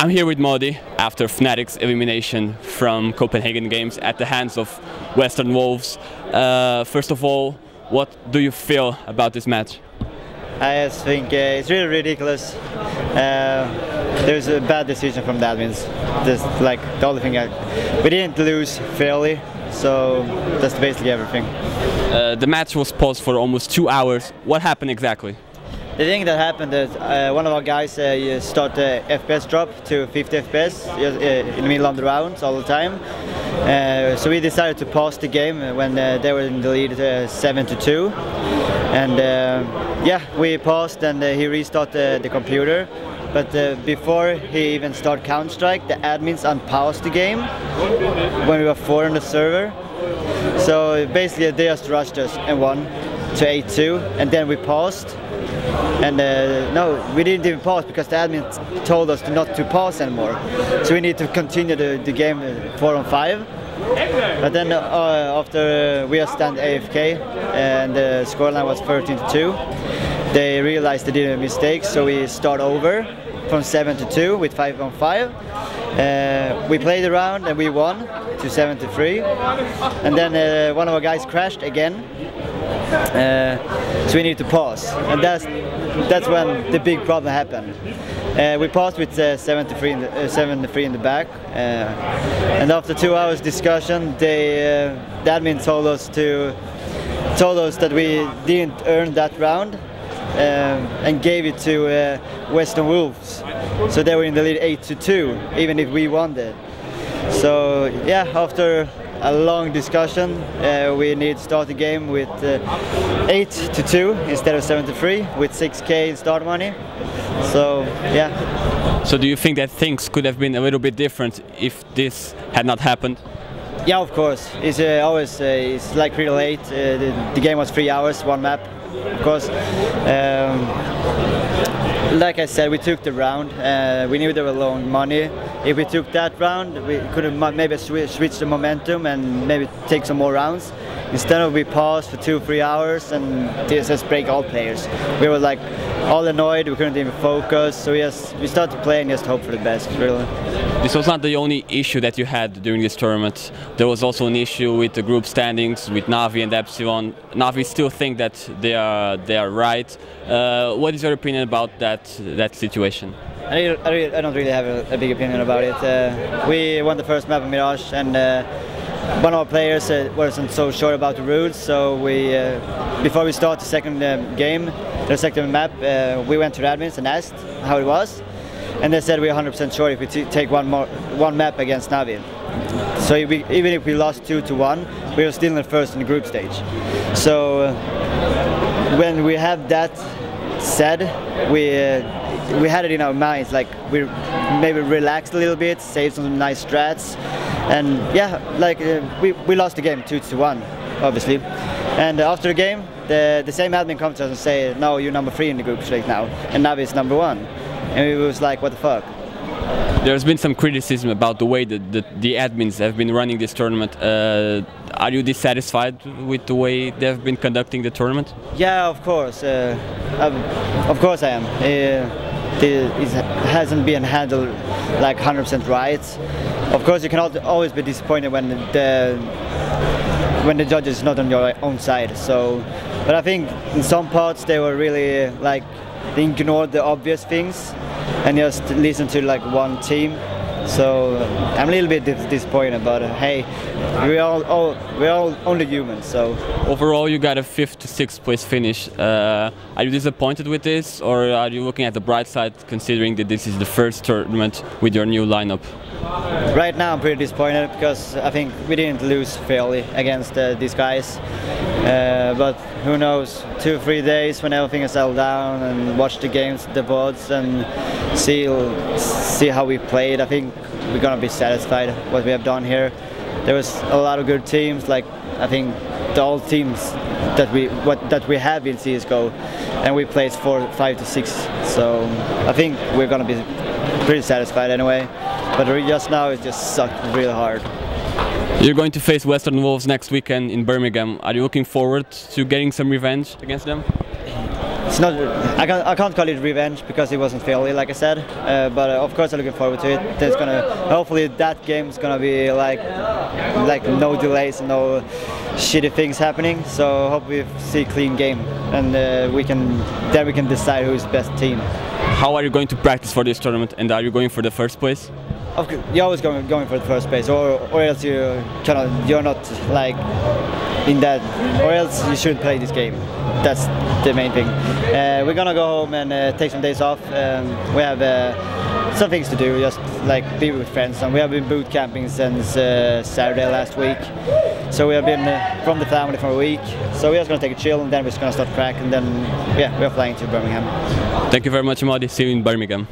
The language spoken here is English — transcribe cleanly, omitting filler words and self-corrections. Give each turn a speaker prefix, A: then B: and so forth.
A: I'm here with MODDII after fnatic's elimination from Copenhagen Games at the hands of Western Wolves. First of all, what do you feel about this match?
B: I just think it's really ridiculous. There's a bad decision from the admins. Just like the only thing, we didn't lose fairly, so that's basically everything.
A: The match was paused for almost 2 hours. What happened exactly?
B: The thing that happened is one of our guys started the FPS drop to 50 FPS in the middle of the rounds all the time. So we decided to pause the game when they were in the lead 7-2. And yeah, we paused and he restarted the computer. But before he even started Counter-Strike, the admins unpaused the game when we were 4 on the server. So basically they just rushed us and won to 8-2, and then we paused. And no, we didn't even pause because the admin told us not to pause anymore. So we need to continue the game 4 on 5. But then after we just stand AFK and the scoreline was 13-2, they realized they did a mistake, so we start over from 7-2 with 5 on 5. We played the round and we won to 7-3. And then one of our guys crashed again. So we need to pause, and that's when the big problem happened. We paused with 7-3 in the back, and after 2 hours discussion, the admin told us that we didn't earn that round, and gave it to Western Wolves. So they were in the lead 8-2, even if we won it. So yeah, after a long discussion, we need to start the game with 8-2 instead of 7-3 with 6K in start money. So yeah.
A: So do you think that things could have been a little bit different if this had not happened?
B: Yeah, of course. It's always it's like pretty late. The game was 3 hours, one map, of course. Like I said, we took the round. We knew they were low on money. If we took that round, we could have maybe switched the momentum and maybe take some more rounds. Instead of we paused for 2-3 hours and just break all players. We were like all annoyed, we couldn't even focus, so we started to play and just hope for the best, really.
A: This was not the only issue that you had during this tournament. There was also an issue with the group standings, with Na'Vi and Epsilon. Na'Vi still think that they are right. What is your opinion about that situation?
B: I don't really have a big opinion about it. We won the first map of Mirage, and one of our players wasn't so sure about the rules, so before we start the second game, the second map, we went to the admins and asked how it was, and they said we're 100% sure if we take one map against Na'Vi. So even if we lost 2-1, we were still in the first in the group stage. So when we have that said, we had it in our minds, like we maybe relaxed a little bit, saved some nice strats, and yeah, like we lost the game 2-1, obviously. And after the game, the same admin comes to us and say, no, you're number 3 in the group right now, and Na'Vi is number 1. And we was like, what the fuck?
A: There's been some criticism about the way that the admins have been running this tournament. Are you dissatisfied with the way they've been conducting the tournament?
B: Yeah, of course. Of course I am. It hasn't been handled like 100% right. Of course, you can always be disappointed when the judge is not on your own side. So, but I think in some parts they were really like they ignored the obvious things and just listened to like one team. So I'm a little bit disappointed, but hey, we're all only humans. So
A: overall, you got a 5th to 6th place finish. Are you disappointed with this, or are you looking at the bright side, considering that this is the first tournament with your new lineup?
B: Right now, I'm pretty disappointed because I think we didn't lose fairly against these guys. But who knows? 2-3 days when everything is settled down and watch the games, the VODs, and see how we played. I think we're gonna be satisfied with what we have done here. There was a lot of good teams. Like I think the old teams that we have in CS:GO, and we played 5 to 6. So I think we're gonna be pretty satisfied anyway. But just now it just sucked really hard.
A: You're going to face Western Wolves next weekend in Birmingham. Are you looking forward to getting some revenge against them?
B: it's not. I can't call it revenge because it wasn't fairly, like I said. But of course, I'm looking forward to it. There's hopefully that game is gonna be like no delays, and no shitty things happening. So hope we see a clean game, and we can decide who's best team.
A: How are you going to practice for this tournament, and are you going for the first place?
B: You're always going for the first place, or else you're not like in that, or else you shouldn't play this game. That's the main thing. We're gonna go home and take some days off. We have some things to do, just like be with friends, and we have been boot camping since Saturday last week. So we have been from the family for a week. So we're just gonna take a chill, and then we're just gonna start crack, and then yeah, we're flying to Birmingham.
A: Thank you very much, MODDII. See you in Birmingham.